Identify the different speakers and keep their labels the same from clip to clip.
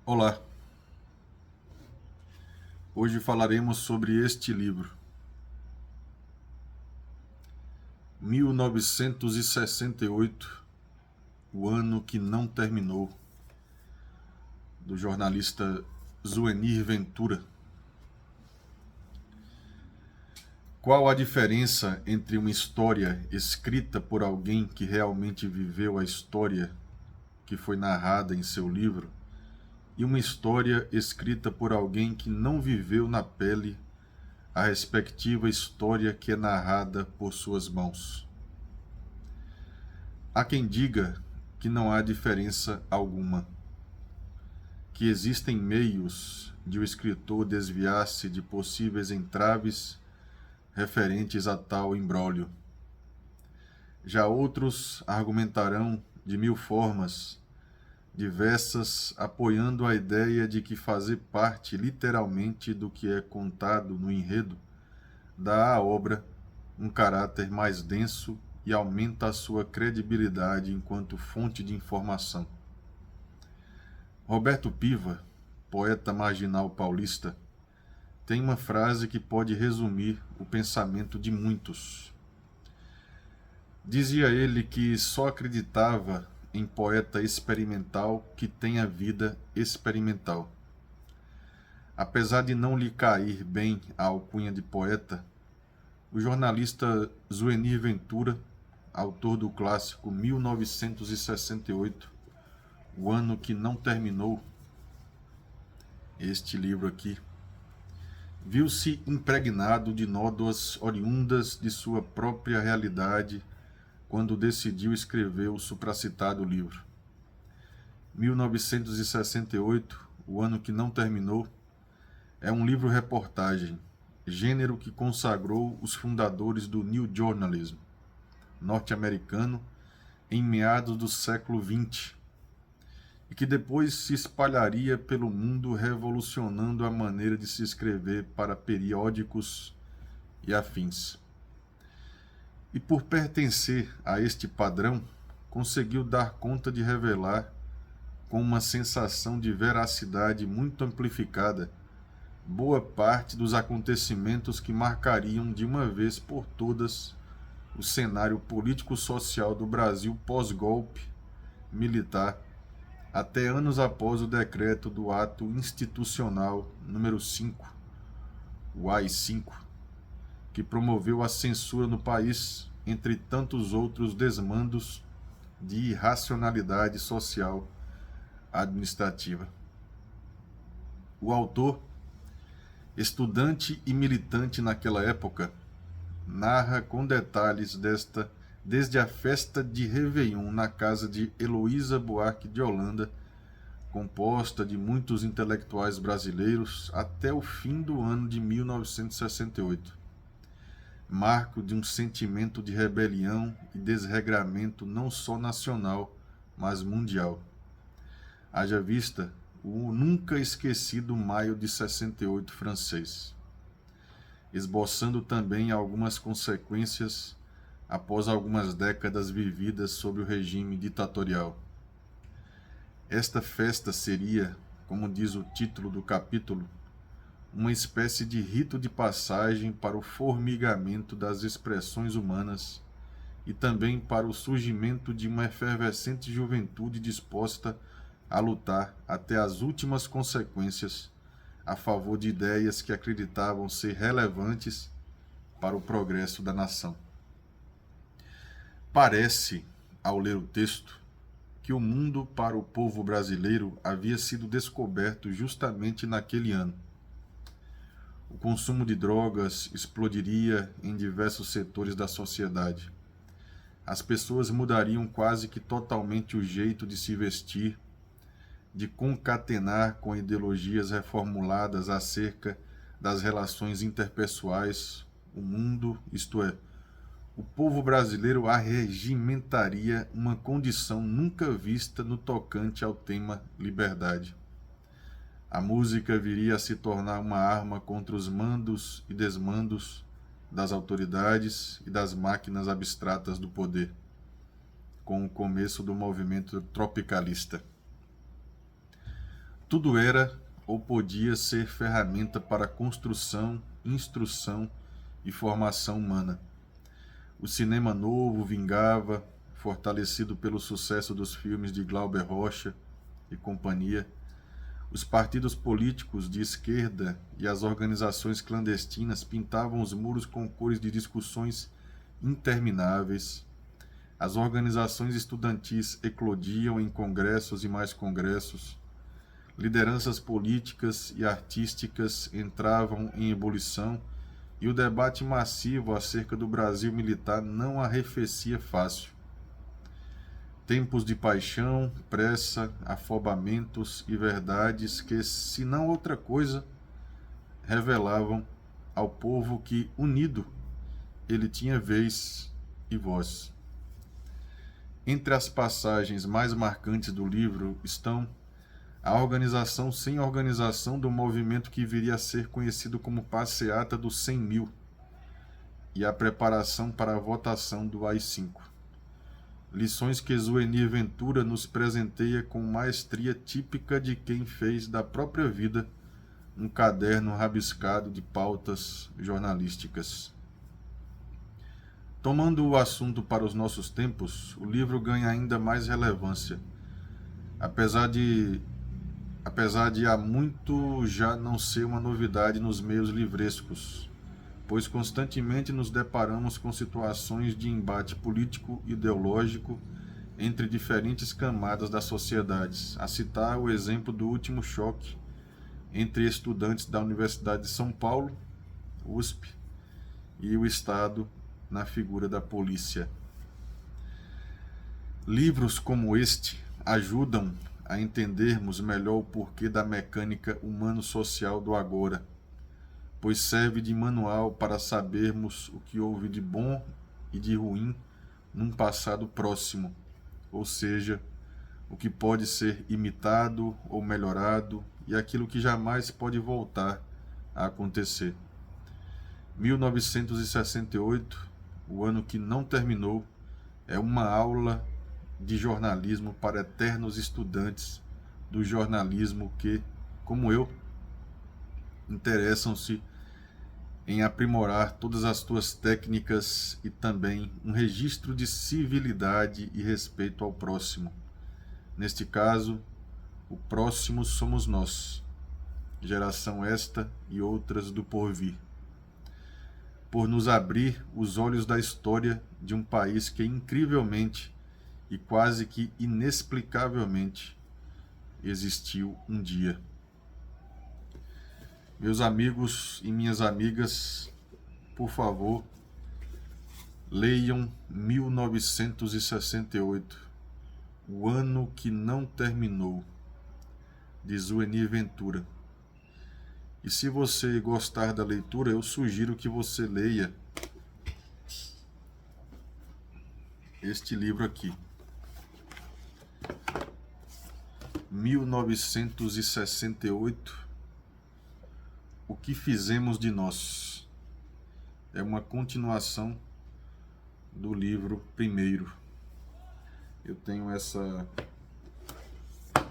Speaker 1: Olá, hoje falaremos sobre este livro, 1968, o ano que não terminou, do jornalista Zuenir Ventura. Qual a diferença entre uma história escrita por alguém que realmente viveu a história que foi narrada em seu livro e uma história escrita por alguém que não viveu na pele a respectiva história que é narrada por suas mãos? Há quem diga que não há diferença alguma, que existem meios de o escritor desviar-se de possíveis entraves referentes a tal imbróglio. Já outros argumentarão de mil formas diversas, apoiando a ideia de que fazer parte literalmente do que é contado no enredo dá à obra um caráter mais denso e aumenta a sua credibilidade enquanto fonte de informação. Roberto Piva, poeta marginal paulista, tem uma frase que pode resumir o pensamento de muitos. Dizia ele que só acreditava em poeta experimental que tem a vida experimental. Apesar de não lhe cair bem a alcunha de poeta, o jornalista Zuenir Ventura, autor do clássico 1968, O Ano que Não Terminou, este livro aqui, viu-se impregnado de nódoas oriundas de sua própria realidade quando decidiu escrever o supracitado livro. 1968, O Ano que Não Terminou, é um livro-reportagem, gênero que consagrou os fundadores do New Journalism norte-americano em meados do século XX e que depois se espalharia pelo mundo revolucionando a maneira de se escrever para periódicos e afins. E por pertencer a este padrão, conseguiu dar conta de revelar, com uma sensação de veracidade muito amplificada, boa parte dos acontecimentos que marcariam de uma vez por todas o cenário político-social do Brasil pós-golpe militar, até anos após o decreto do Ato Institucional número 5, o AI-5, que promoveu a censura no país, entre tantos outros desmandos de irracionalidade social administrativa. O autor, estudante e militante naquela época, narra com detalhes desde a festa de Réveillon na casa de Heloísa Buarque de Holanda, composta de muitos intelectuais brasileiros, até o fim do ano de 1968. Marco de um sentimento de rebelião e desregramento não só nacional, mas mundial. Haja vista o nunca esquecido maio de 68 francês, esboçando também algumas consequências após algumas décadas vividas sob o regime ditatorial. Esta festa seria, como diz o título do capítulo, uma espécie de rito de passagem para o formigamento das expressões humanas e também para o surgimento de uma efervescente juventude disposta a lutar até as últimas consequências a favor de ideias que acreditavam ser relevantes para o progresso da nação. Parece, ao ler o texto, que o mundo para o povo brasileiro havia sido descoberto justamente naquele ano. O consumo de drogas explodiria em diversos setores da sociedade. As pessoas mudariam quase que totalmente o jeito de se vestir, de concatenar com ideologias reformuladas acerca das relações interpessoais. O mundo, isto é, o povo brasileiro arregimentaria uma condição nunca vista no tocante ao tema liberdade. A música viria a se tornar uma arma contra os mandos e desmandos das autoridades e das máquinas abstratas do poder, com o começo do movimento tropicalista. Tudo era ou podia ser ferramenta para construção, instrução e formação humana. O cinema novo vingava, fortalecido pelo sucesso dos filmes de Glauber Rocha e companhia. Os partidos políticos de esquerda e as organizações clandestinas pintavam os muros com cores de discussões intermináveis. As organizações estudantis eclodiam em congressos e mais congressos. Lideranças políticas e artísticas entravam em ebulição e o debate massivo acerca do Brasil militar não arrefecia fácil. Tempos de paixão, pressa, afobamentos e verdades que, se não outra coisa, revelavam ao povo que, unido, ele tinha vez e voz. Entre as passagens mais marcantes do livro estão a organização sem organização do movimento que viria a ser conhecido como Passeata dos 100 mil e a preparação para a votação do AI-5. Lições que Zuenir Ventura nos presenteia com maestria típica de quem fez da própria vida um caderno rabiscado de pautas jornalísticas. Tomando o assunto para os nossos tempos, o livro ganha ainda mais relevância, apesar de há muito já não ser uma novidade nos meios livrescos, pois constantemente nos deparamos com situações de embate político-ideológico entre diferentes camadas das sociedades, a citar o exemplo do último choque entre estudantes da Universidade de São Paulo, USP, e o Estado na figura da polícia. Livros como este ajudam a entendermos melhor o porquê da mecânica humano-social do agora, pois serve de manual para sabermos o que houve de bom e de ruim num passado próximo, ou seja, o que pode ser imitado ou melhorado e aquilo que jamais pode voltar a acontecer. 1968, o ano que não terminou, é uma aula de jornalismo para eternos estudantes do jornalismo que, como eu, interessam-se em aprimorar todas as tuas técnicas e também um registro de civilidade e respeito ao próximo. Neste caso, o próximo somos nós, geração esta e outras do porvir, por nos abrir os olhos da história de um país que incrivelmente e quase que inexplicavelmente existiu um dia. Meus amigos e minhas amigas, por favor, leiam 1968, o ano que não terminou, de Zuenir Ventura. E se você gostar da leitura, eu sugiro que você leia este livro aqui, 1968, O que fizemos de nós. É uma continuação do livro primeiro. Eu tenho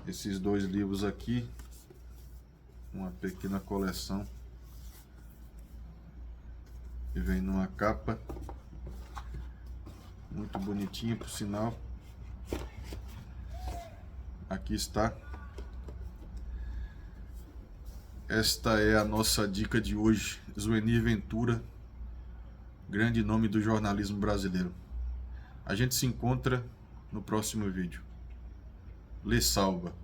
Speaker 1: esses dois livros aqui, uma pequena coleção, e vem numa capa muito bonitinha, por sinal. Aqui está. Esta é a nossa dica de hoje. Zuenir Ventura, grande nome do jornalismo brasileiro. A gente se encontra no próximo vídeo. Lhe salva.